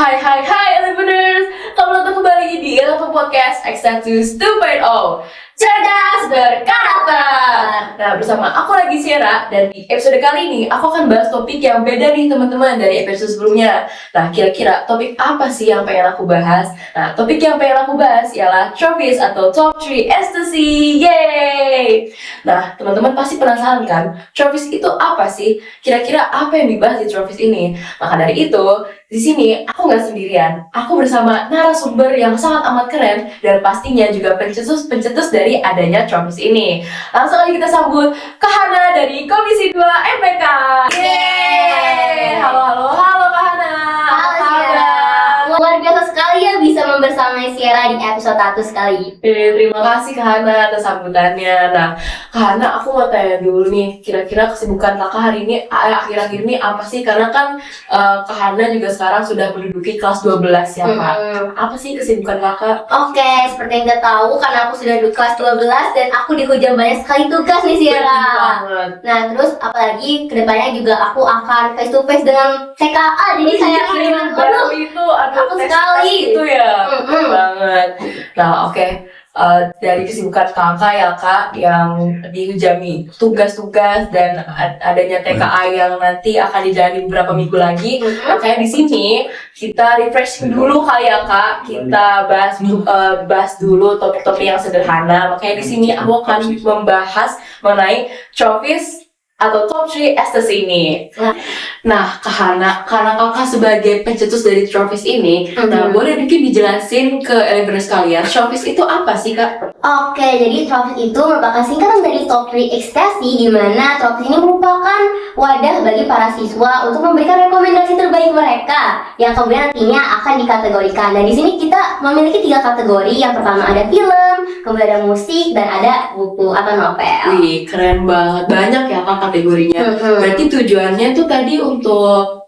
Hai Eleveners, kamu datang kembali di Eleven Podcast X1 2.0 Cerdas berkarakter. Nah, bersama aku lagi Sierra, dan di episode kali ini aku akan bahas topik yang beda nih teman-teman dari episode sebelumnya. Nah, kira-kira topik apa sih yang pengen aku bahas? Nah, topik yang pengen aku bahas ialah trophies atau top 3 ecstasy. Yeay! Nah, teman-teman pasti penasaran kan, trophies itu apa sih? Kira-kira apa yang dibahas di trophies ini? Maka dari itu, di sini aku nggak sendirian. Aku bersama narasumber yang sangat amat keren dan pastinya juga pencetus dari adanya trophies ini. Langsung aja kita sambut Kak Hana dari Komisi 2 MPK. Yeay! Halo Kak Hana. Halo Sierra. Luar biasa sekali ya bisa membersamai Sierra di episode 1 sekali. Terima kasih Kak Hana atas sambutannya. Nah, Kak Hana, aku mau tanya dulu nih, kira-kira kesibukan Kakak hari ini akhir-akhir ini apa sih? Karena kan Kak Hana juga sekarang sudah menduduki kelas 12 ya Kak. Apa sih kesibukan Kakak? Oke, seperti yang kita tahu karena aku sudah di kelas 12 dan aku dihujam banyak sekali tugas nih Sierra. Nah, terus apalagi kedepannya juga aku akan face to face dengan TKA. Jadi saya itu aku sekali itu ya. Banget. Nah, oke. Dari kesibukan kakak ya Kak yang dihujami tugas-tugas dan adanya TKA yang nanti akan dijalani beberapa minggu lagi, makanya di sini kita refreshing dulu kali ya Kak, kita bahas dulu topik-topik yang sederhana. Makanya di sini aku akan membahas mengenai trophies atau top 3 ecstasy ini. Nah, Kak Hana, karena kakak sebagai pencetus dari trophies ini, nah boleh mungkin dijelasin ke Eleveners kalian, trophies itu apa sih Kak? Oke, jadi trophies itu merupakan singkatan dari top 3 ecstasy, di mana trophies ini merupakan wadah bagi para siswa untuk memberikan rekomendasi terbaik mereka yang kemudian nantinya akan dikategorikan. Dan di sini kita memiliki 3 kategori. Yang pertama ada film, kemudian ada musik, dan ada buku atau novel. Wih, keren banget. Banyak ya Kak kategorinya. Berarti tujuannya tuh tadi untuk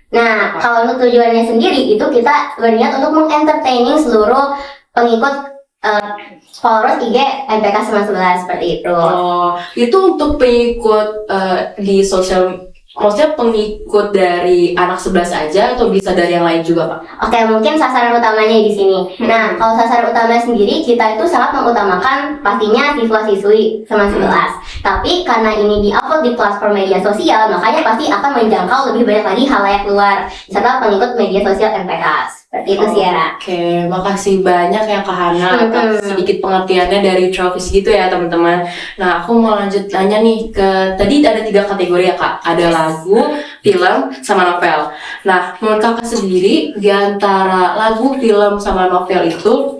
Nah, kalau untuk tujuannya sendiri itu kita berniat untuk mengentertaining seluruh pengikut followers IG MPK 11 seperti itu. Oh, itu untuk pengikut di sosial, maksudnya pengikut dari anak 11 aja atau bisa dari yang lain juga Pak? Oke, mungkin sasaran utamanya di sini. Nah, kalau sasaran utama sendiri kita itu sangat mengutamakan pastinya siswa-siswi sama 11. Tapi karena ini di-upload di platform media sosial, makanya pasti akan menjangkau lebih banyak lagi halayak luar serta pengikut media sosial MPK. Seperti itu Sierra. Oke, makasih banyak ya Kak Hana atas sedikit pengertiannya dari trophies gitu ya teman-teman. Nah, aku mau lanjut nanya nih ke, tadi ada 3 kategori ya Kak. Ada lagu, film, sama novel. Nah, menurut kakak sendiri di antara lagu, film, sama novel itu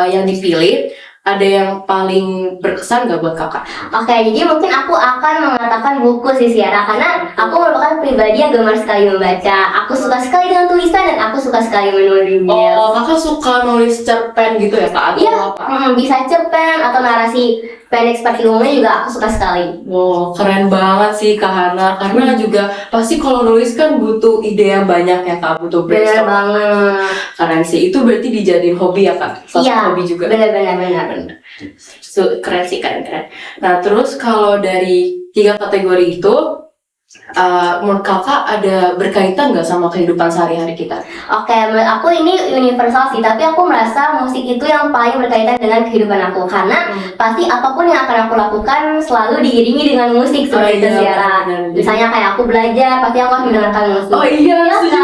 yang dipilih, ada yang paling berkesan gak buat kakak? Oke, jadi mungkin aku akan mengatakan buku sih Sierra, karena aku merupakan pribadi yang gemar sekali membaca. Aku suka sekali dengan tulisan dan aku suka sekali menulis. Oh, kakak suka nulis cerpen gitu ya Kak? Iya, bisa cerpen atau narasi pendek seperti umumnya juga aku suka sekali. Wow, keren banget sih Kak Hana. Karena juga pasti kalau nulis kan butuh ide yang banyak ya Kak, butuh Bener brainstorm. banget. Keren sih, itu berarti dijadiin hobi ya Kak? Iya, Hobi juga. bener. Keren sih, keren. Nah, terus kalau dari 3 kategori itu, menurut kakak ada berkaitan nggak sama kehidupan sehari-hari kita? Oke, menurut aku ini universal sih, tapi aku merasa musik itu yang paling berkaitan dengan kehidupan aku. Karena pasti apapun yang akan aku lakukan selalu diiringi dengan musik seperti itu Sierra. Misalnya kayak aku belajar, pasti aku akan mendengarkan musik. Oh iya, setuju.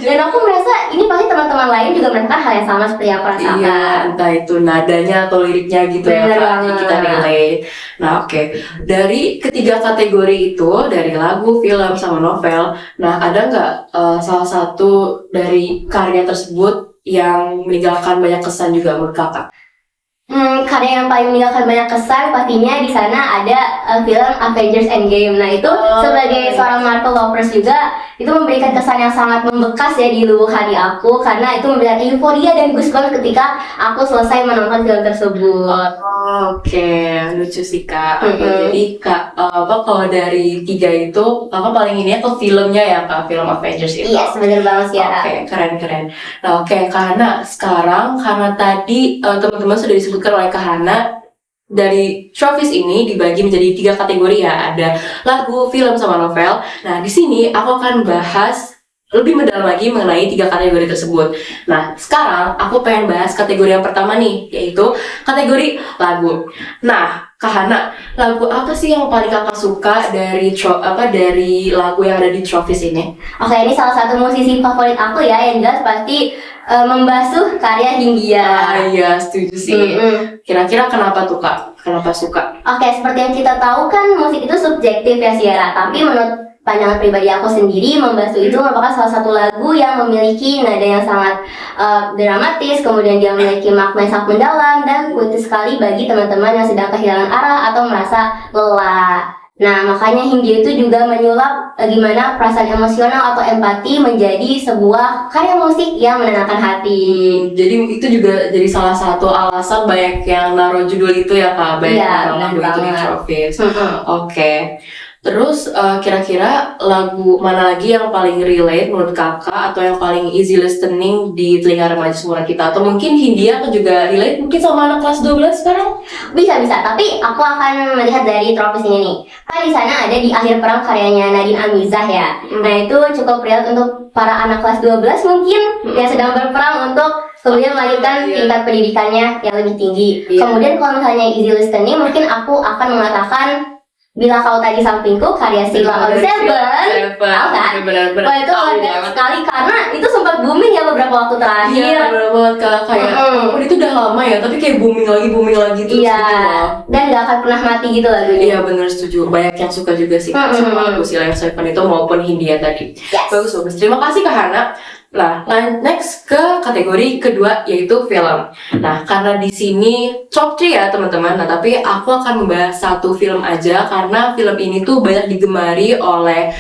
Dan aku merasa ini pasti teman-teman lain juga merasakan hal yang sama seperti yang aku rasakan. Iya, entah itu nadanya atau liriknya gitu ya Bener Kak, banget. kita relate. Nah, oke. Dari ketiga kategori itu, dari lagu, film, sama novel, nah ada nggak salah satu dari karya tersebut yang meninggalkan banyak kesan juga menurut kakak? Karya yang paling meninggalkan banyak kesan pastinya di sana ada film Avengers Endgame. Nah itu sebagai seorang Marvel lovers juga itu memberikan kesan yang sangat membekas ya di lubuk hati aku, karena itu memberikan euforia dan goosebumps ketika aku selesai menonton film tersebut. Oke, lucu sih Kak. Jadi Kak, kalau dari 3 itu kakak paling ini atau filmnya ya Kak, film Avengers itu? Iya, benar banget Sierra. Oke, keren. Nah, oke, karena sekarang karena tadi teman-teman sudah disebutkan oleh Kak Hana, dari trophies ini dibagi menjadi 3 kategori ya, ada lagu, film, sama novel. Nah, di sini aku akan bahas lebih mendalam lagi mengenai 3 kategori tersebut. Nah, sekarang aku pengen bahas kategori yang pertama nih, yaitu kategori lagu. Nah, Kak Hana, lagu apa sih yang paling kakak suka dari dari lagu yang ada di Trophies ini? Oke, ini salah satu musisi favorit aku ya, yang jelas pasti membasuh karya Hindia. Iya, setuju sih. Kira-kira kenapa tuh Kak? Kenapa suka? Oke, seperti yang kita tahu kan musik itu subjektif ya Sierra, tapi menurut pandangan pribadi aku sendiri, Membasuh itu merupakan salah satu lagu yang memiliki nada yang sangat dramatis, kemudian dia memiliki makna yang sangat mendalam dan puitis sekali bagi teman-teman yang sedang kehilangan arah atau merasa lelah. Nah, makanya Hindia itu juga menyulap gimana perasaan emosional atau empati menjadi sebuah karya musik yang menenangkan hati. Jadi itu juga jadi salah satu alasan banyak yang naruh judul itu ya Kak, banyak naruh lagu itu di Trophies. Oke. Terus kira-kira lagu mana lagi yang paling relate menurut kakak atau yang paling easy listening di telinga remaja seumuran kita? Atau mungkin Hindia juga relate mungkin sama anak kelas 12 sekarang? Bisa, tapi aku akan melihat dari Trophies ini nih. Kan di sana ada di akhir perang karyanya Nadine Amizah ya. Nah, itu cukup relate untuk para anak kelas 12 mungkin yang sedang berperang untuk kemudian melanjutkan tingkat pendidikannya yang lebih tinggi. Kemudian kalau misalnya easy listening, mungkin aku akan mengatakan Bila Kau Tadi Sampingku karya Sheila on Seven. Tahu kan? Wah, itu luar biasa sekali karena itu sempat booming ya beberapa waktu terakhir. Iya, bener banget Kak. Kayak walaupun itu udah lama ya, tapi kayak booming lagi terus iya, gitu loh. Dan gak akan pernah mati gitu lagunya. Iya bener, setuju. Banyak yang suka juga sih sama lagu Sheila on Seven itu maupun Hindia tadi. Bagus. Terima kasih Kak Hana. Nah, next ke kategori kedua yaitu film. Nah, karena di sini top 3 ya teman-teman. Nah, tapi aku akan membahas satu film aja karena film ini tuh banyak digemari oleh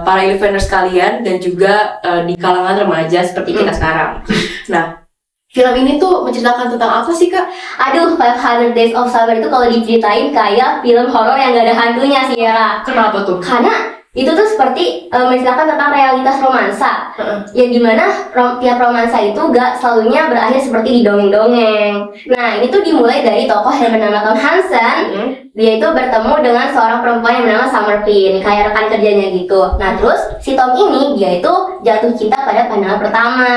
para Eleveners kalian dan juga di kalangan remaja seperti kita sekarang. Nah, film ini tuh menceritakan tentang apa sih Kak? Aduh, 500 Days of Summer itu kalau diceritain kayak film horor yang gak ada hantunya sih ya. Kenapa tuh? Karena itu tuh seperti menceritakan tentang realitas romansa, yang dimana tiap romansa itu gak selalunya berakhir seperti di dongeng-dongeng. Nah, ini tuh dimulai dari tokoh yang bernama Tom Hansen. Dia itu bertemu dengan seorang perempuan yang bernama Summer Pin, kayak rekan kerjanya gitu. Nah, terus si Tom ini dia itu jatuh cinta pada pandangan pertama.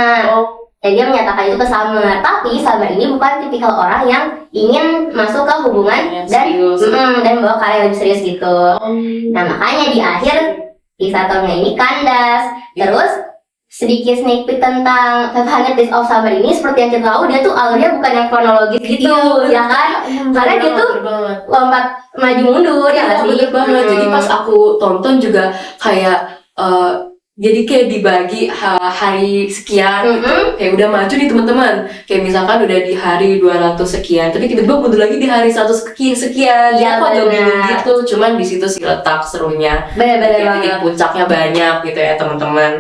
Dan dia menyatakan itu ke Summer. Tapi Summer ini bukan tipikal orang yang ingin masuk ke hubungan dan bawa karya lebih serius gitu. Nah, makanya di akhir kisah Tomnya ini kandas. Terus sedikit sneak peek tentang 500 Days of Summer ini, seperti yang kita tahu, dia tuh alurnya bukan yang kronologis gitu, ya kan? Karena dia tuh lompat maju mundur, ya nggak sih? Jadi pas aku tonton juga kayak jadi kayak dibagi hari sekian gitu. Kayak udah maju nih teman-teman. Kayak misalkan udah di hari 200 sekian, tapi tiba-tiba mundur lagi di hari 100 sekian. Ya, aku agak bingung gitu. Cuman di situ sih letak serunya. Bener-bener banget. Titik puncaknya banyak gitu ya teman-teman.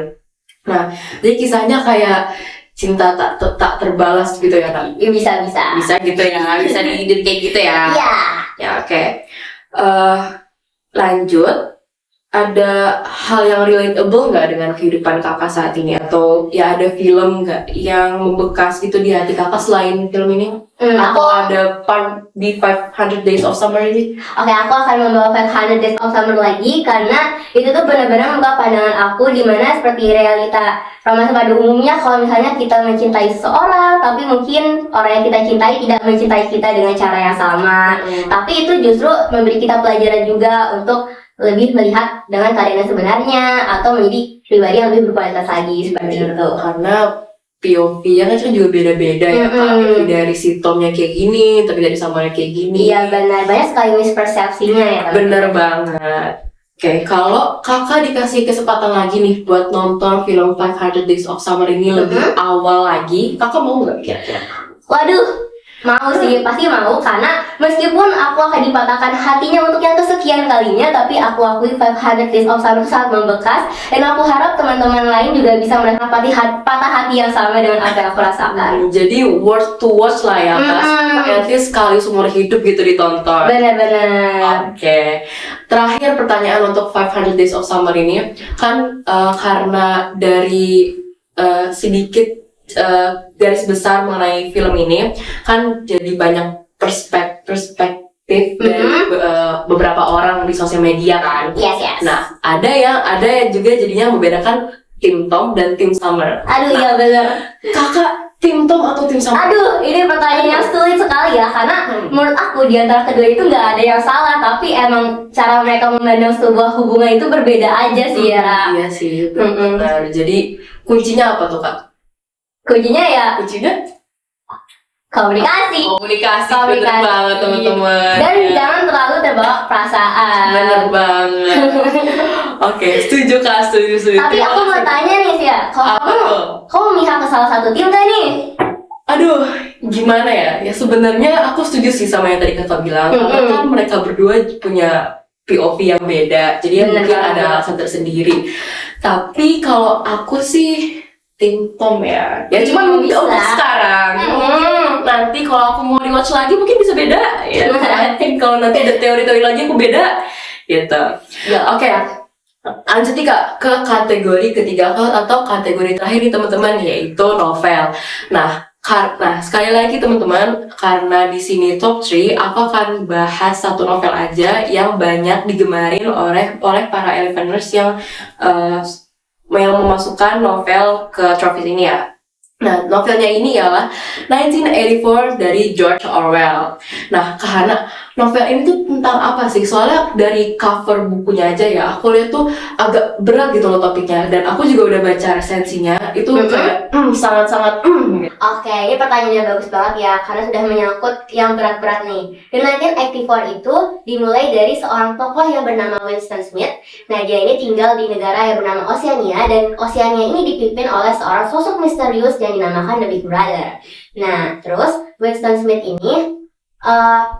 Nah, jadi kisahnya kayak cinta tak terbalas gitu ya Kak? Ya, bisa. Bisa gitu ya, bisa diidin kayak gitu ya. Iya. Ya oke. Lanjut. Ada hal yang relatable nggak dengan kehidupan kakak saat ini? Atau ya ada film nggak yang membekas gitu di hati kakak selain film ini? Atau ada part di 500 Days of Summer ini? Oke, aku akan membawa 500 Days of Summer lagi karena itu tuh benar-benar membuka pandangan aku di mana seperti realita romansa pada umumnya, kalau misalnya kita mencintai seseorang tapi mungkin orang yang kita cintai tidak mencintai kita dengan cara yang sama. Tapi itu justru memberi kita pelajaran juga untuk lebih melihat dengan keadaan sebenarnya atau menjadi pribadi yang lebih berkualitas lagi seperti itu. Karena POV-nya kan juga beda-beda ya Kak. Dari si Tomnya kayak gini, tapi dari Summernya kayak gini. Iya benar, banyak sekali mispersepsinya ya. Bener banget. Oke, kalau kakak dikasih kesempatan lagi nih buat nonton film 500 Days of Summer ini lebih awal lagi, kakak mau nggak kira-kira? Waduh, mau sih, pasti mau, karena meskipun aku akan dipatahkan hatinya untuk yang kesekian kalinya, tapi aku akui 500 Days of Summer itu sangat membekas, dan aku harap teman-teman lain juga bisa merasakan patah hati yang sama dengan apa yang aku rasakan. Jadi worth to watch lah ya, at least sekali seumur hidup gitu ditonton. Benar-benar. Oke. Terakhir pertanyaan untuk 500 Days of Summer ini, kan karena dari sedikit garis besar mengenai film ini kan jadi banyak perspektif dari beberapa orang di sosial media kan. Yes. Nah, ada juga jadinya membedakan tim Tom dan tim Summer. Aduh, iya bener. Kakak tim Tom atau tim Summer? Aduh, ini pertanyaan yang sulit sekali ya, karena menurut aku di antara kedua itu nggak ada yang salah, tapi emang cara mereka memandang sebuah hubungan itu berbeda aja sih ya. Iya sih, benar. Jadi kuncinya apa tuh Kak? Kuncinya ya Kuncinya komunikasi. komunikasi. Komunikasi. Bener banget teman-teman. Dan Ya. jangan terlalu terbawa perasaan. Bener banget. Oke, setuju Kak, setuju. Tapi Terima aku mau kasih. tanya nih sih ya, Apa tuh? kamu memihak ke salah satu tim gak nih? Aduh, gimana ya? Ya sebenarnya aku setuju sih sama yang tadi Kakak bilang. Karena kan mereka berdua punya POV yang beda, jadi Bener mungkin banget. ada alasan tersendiri. Tapi kalau aku sih tim Tom ya. Ya cuman Bisa. untuk sekarang. Nanti kalau aku mau rewatch lagi mungkin bisa beda. Ya, nanti kalau nanti ada teori-teori lagi aku beda. Gitu. Ya, Oke. Lanjut nih Kak ke kategori ketiga atau kategori terakhir nih teman-teman, yaitu novel. Nah, sekali lagi teman-teman, karena di sini top 3, aku akan bahas satu novel aja yang banyak digemarin oleh para Eleveners yang memasukkan novel ke trophy ini ya. Nah, novelnya ini ialah 1984 dari George Orwell. Nah, karena novel ini tuh tentang apa sih? Soalnya dari cover bukunya aja ya, aku lihat tuh agak berat gitu loh topiknya. Dan aku juga udah baca resensinya, itu kayak sangat-sangat gitu. Oke, ini pertanyaan yang bagus banget ya, karena sudah menyangkut yang berat-berat nih. The 1984 itu dimulai dari seorang tokoh yang bernama Winston Smith. Nah, dia ini tinggal di negara yang bernama Oceania, dan Oceania ini dipimpin oleh seorang sosok misterius yang dinamakan The Big Brother. Nah, terus Winston Smith ini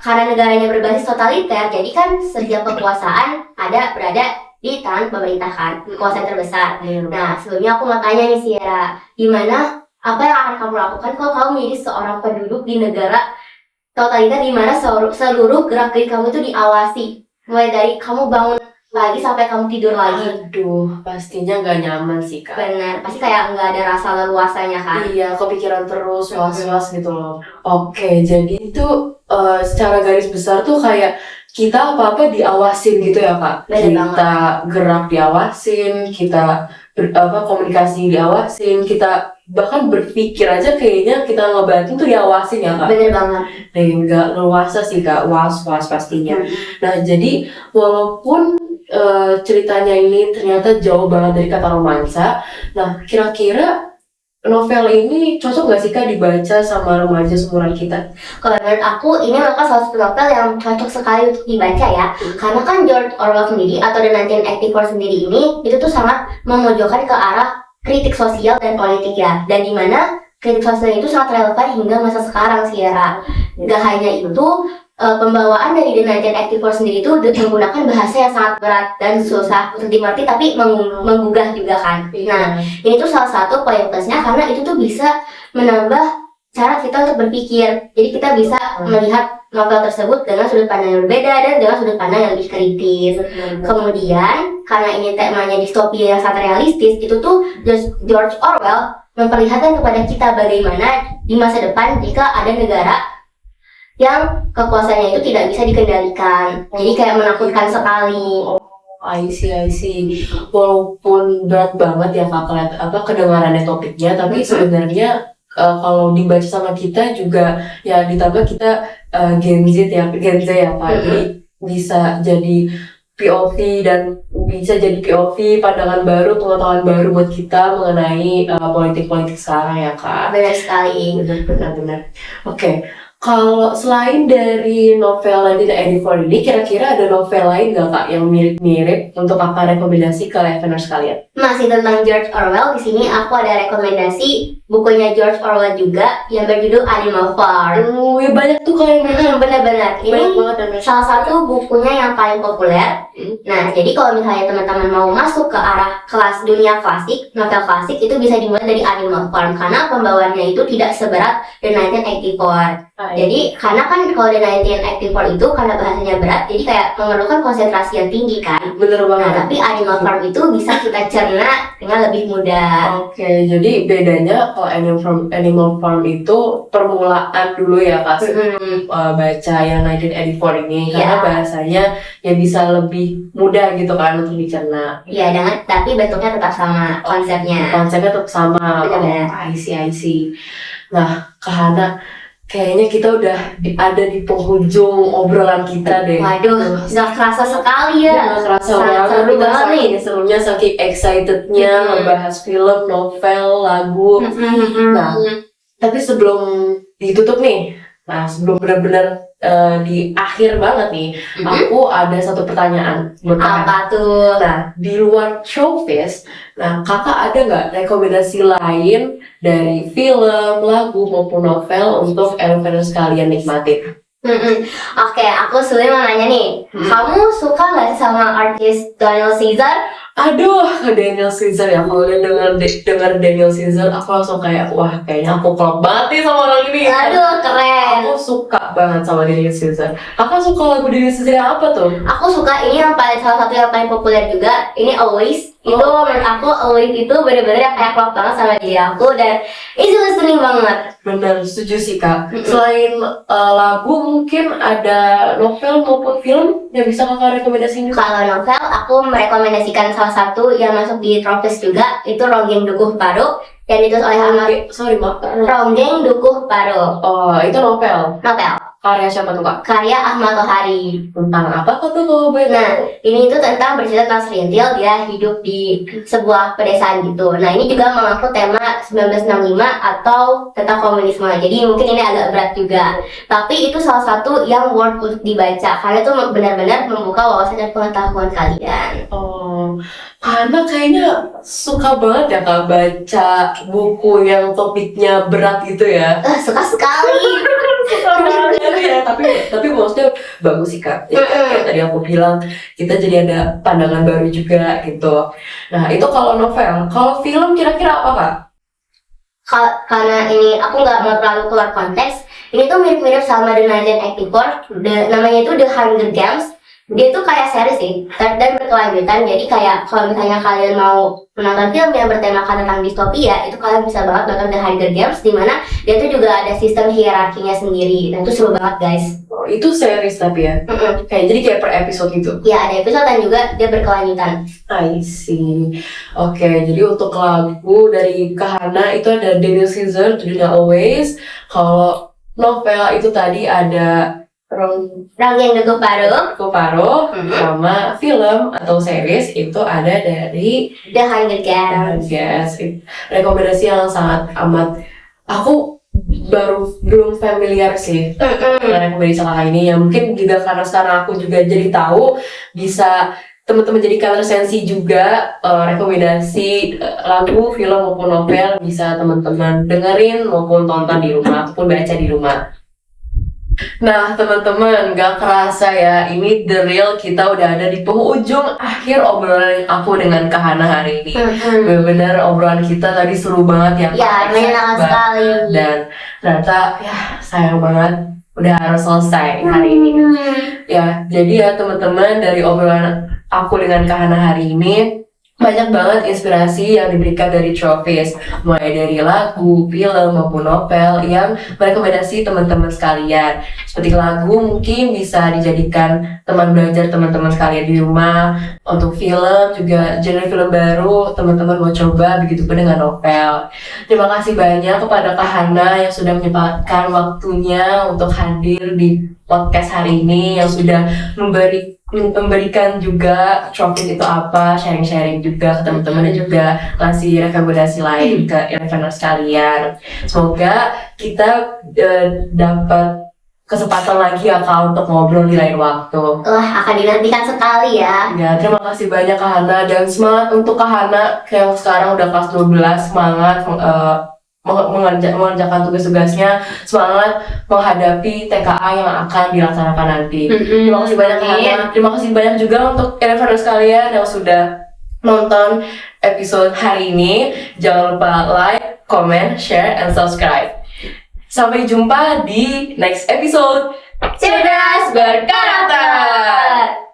karena negaranya berbasis totaliter, jadi kan setiap kekuasaan berada di tangan pemerintah kan, kekuasaan terbesar. Nah, sebelumnya aku mau tanya nih Sierra, gimana, apa yang akan kamu lakukan kalau kamu menjadi seorang penduduk di negara totaliter di mana seluruh gerak-gerik kamu itu diawasi, mulai dari kamu bangun pagi sampai kamu tidur lagi. Aduh, pastinya gak nyaman sih Kak. Benar, pasti kayak nggak ada rasa leluasanya kan. Iya, kepikiran terus, was-was gitu loh. Oke, jadi itu secara garis besar tuh kayak kita apa-apa diawasin gitu ya Kak. Bener Kita gerak diawasin, kita komunikasi diawasin, kita bahkan berpikir aja kayaknya kita ngebantu tuh diawasin ya Kak. Bener banget. Nah, nggak leluasa sih Kak, was-was pastinya. Nah, jadi walaupun ceritanya ini ternyata jauh banget dari kata romansa. Nah, kira-kira novel ini cocok gak sih Kak dibaca sama remaja seumuran kita? Kalau menurut aku, ini memang salah satu novel yang cocok sekali untuk dibaca ya. Karena kan George Orwell sendiri atau The 1984 sendiri ini itu tuh sangat memojokkan ke arah kritik sosial dan politik ya. Dan dimana kritik sosial itu sangat relevan hingga masa sekarang sih ya. Gak hanya itu, pembawaan dari The 1984 sendiri itu menggunakan bahasa yang sangat berat dan susah untuk dimengerti, tapi menggugah juga kan. Nah, ini tuh salah satu poin plusnya karena itu tuh bisa menambah cara kita untuk berpikir. Jadi kita bisa melihat novel tersebut dengan sudut pandang yang berbeda dan dengan sudut pandang yang lebih kritis. Kemudian karena ini temanya distopia yang sangat realistis, itu tuh George Orwell memperlihatkan kepada kita bagaimana di masa depan jika ada negara yang kekuasaannya itu tidak bisa dikendalikan. Jadi kayak menakutkan sekali. I see. Walaupun berat banget ya Kak kedengarannya topiknya, tapi sebenarnya kalau dibaca sama kita juga ya ditambah kita Gen Z ya Pak. Jadi bisa jadi POV dan bisa jadi POV, pandangan baru, pengetahuan baru buat kita mengenai politik-politik sekarang ya Kak. Benar sekali. Benar. Oke. Kalau selain dari novel 1984 ini, kira-kira ada novel lain nggak Kak yang mirip-mirip untuk Kakak rekomendasi ke listeners kalian? Masih tentang George Orwell, di sini aku ada rekomendasi bukunya George Orwell juga yang berjudul Animal Farm. Ya banyak tuh Kak yang Benar-benar. Ini banyak banget dan salah satu bukunya yang paling populer. Nah, jadi kalau misalnya teman-teman mau masuk ke arah kelas dunia klasik, novel klasik itu bisa dimulai dari Animal Farm karena pembawaannya itu tidak seberat The 1984. Jadi karena kan kalau The 1984 itu karena bahasanya berat, jadi kayak memerlukan konsentrasi yang tinggi kan. Bener banget. Nah, tapi Animal Farm itu bisa kita cerna dengan lebih mudah. Oke, jadi bedanya kalau Animal Farm itu permulaan dulu ya Kak, baca yang 1984 ini, karena bahasanya ya bisa lebih mudah gitu kan untuk dicerna. Iya, tapi bentuknya tetap sama konsepnya. Konsepnya tetap sama. Benar-benar. I see. Nah, Kak Hana, kayaknya kita udah ada di penghujung obrolan kita deh. Waduh, gak kerasa sekali ya. Gak kerasa Sangat banget. seru banget nih. Serunya saking excitednya ngebahas film, novel, lagu. Nah, tapi sebelum ditutup nih, sebelum benar-benar di akhir banget nih, aku ada satu pertanyaan buat kakak. Apa tuh? Nah, di luar Showbiz, kakak ada nggak rekomendasi lain dari film, lagu maupun novel untuk elephants kalian nikmatin? Oke, aku sebenarnya mau nanya nih, kamu suka nggak sama artis Daniel Caesar? Aduh, Daniel Caesar ya. Kalau udah dengar Daniel Caesar, aku langsung kayak, wah kayaknya aku klop banget nih sama orang ini. Aduh, keren. Aku suka banget sama Daniel Caesar. Kakak suka lagu Daniel Caesar yang apa tuh? Aku suka ini yang salah satu yang paling populer juga. Ini Always. Itu menurut aku Always itu bener-bener yang kayak klop banget sama diri aku dan easy listening banget. Bener, setuju sih Kak. Selain lagu, mungkin ada novel maupun film yang bisa kakak rekomendasiin juga? Kalau novel, aku merekomendasikan salah satu yang masuk di Tropis juga, itu Ronggeng Dukuh Paro yang ditulis oleh Ronggeng Dukuh Paro. Oh, itu novel. Karya siapa tuh Kak? Karya Ahmad Tohari. Tentang apa kok tuh kalau boleh tahu? Ini itu tentang bercerita tentang serintil, dia hidup di sebuah pedesaan gitu. Nah, ini juga mengangkut tema 1965 atau tentang komunisme. Jadi mungkin ini agak berat juga. Tapi itu salah satu yang worth untuk dibaca karena itu benar-benar membuka wawasan dan pengetahuan kalian. Oh, karena kayaknya suka banget ya Kak baca buku yang topiknya berat gitu ya. Suka sekali. Suka banget ya, tapi maksudnya bagus sih Kak. Ya, kayak tadi aku bilang, kita jadi ada pandangan baru juga gitu. Nah, itu kalau novel. Kalau film kira-kira apa Kak? Karena ini aku nggak mau terlalu keluar konteks, ini tuh mirip-mirip sama The 1984. Namanya itu The Hunger Games. Dia tuh kayak series sih dan berkelanjutan. Jadi kayak kalau misalnya kalian mau menonton film yang bertemakan tentang distopia, itu kalian bisa banget nonton The Hunger Games, dimana dia tuh juga ada sistem hierarkinya sendiri dan itu seru banget guys. Oh, itu series tapi ya? Jadi kayak per episode gitu? Ya, ada episode dan juga dia berkelanjutan. I see. Oke, jadi untuk lagu dari Kak Hana itu ada Daniel Caesar, judulnya Always. Kalau novel itu tadi ada Ronggeng Dukuh Paro, sama film atau series itu ada dari The Hunger Games. Yes, rekomendasi yang sangat amat. Aku belum familiar sih dengan rekomendasi kakak ini. Ya mungkin juga karena sekarang aku juga jadi tahu, bisa teman-teman jadikan resensi juga rekomendasi lagu, film maupun novel bisa teman-teman dengerin maupun tonton di rumah ataupun baca di rumah. Nah teman-teman, gak kerasa ya, ini the real kita udah ada di penghujung akhir obrolan aku dengan Kak Hana hari ini. Bener-bener obrolan kita tadi seru banget ya. Ya, menyenangkan sekali. Dan ternyata ya sayang banget udah harus selesai hari ini. Ya, jadi ya teman-teman, dari obrolan aku dengan Kak Hana hari ini banyak banget inspirasi yang diberikan dari Tropis, mulai dari lagu, film maupun novel yang merekomendasi teman-teman sekalian. Seperti lagu mungkin bisa dijadikan teman belajar teman-teman sekalian di rumah. Untuk film juga genre film baru teman-teman mau coba, begitupun dengan novel. Terima kasih banyak kepada Kak Hana yang sudah menyempatkan waktunya untuk hadir di podcast hari ini, yang sudah memberikan juga Tropis itu apa, sharing-sharing juga ke teman-teman dan juga ngasih rekomendasi lain ke elephants sekalian. Semoga kita dapat kesempatan lagi ya Kak untuk ngobrol di lain waktu. Wah, akan dinantikan sekali ya. Ya, terima kasih banyak Kak Hana, dan semangat untuk Kak Hana yang sekarang udah kelas 12, semangat mengerjakan tugas-tugasnya, semangat menghadapi TKA yang akan dilaksanakan nanti. Terima kasih banyak Kak Hana. Terima kasih banyak juga untuk elephants sekalian yang sudah nonton episode hari ini. Jangan lupa like, comment, share, and subscribe. Sampai jumpa di next episode. Cerdas berkarakter.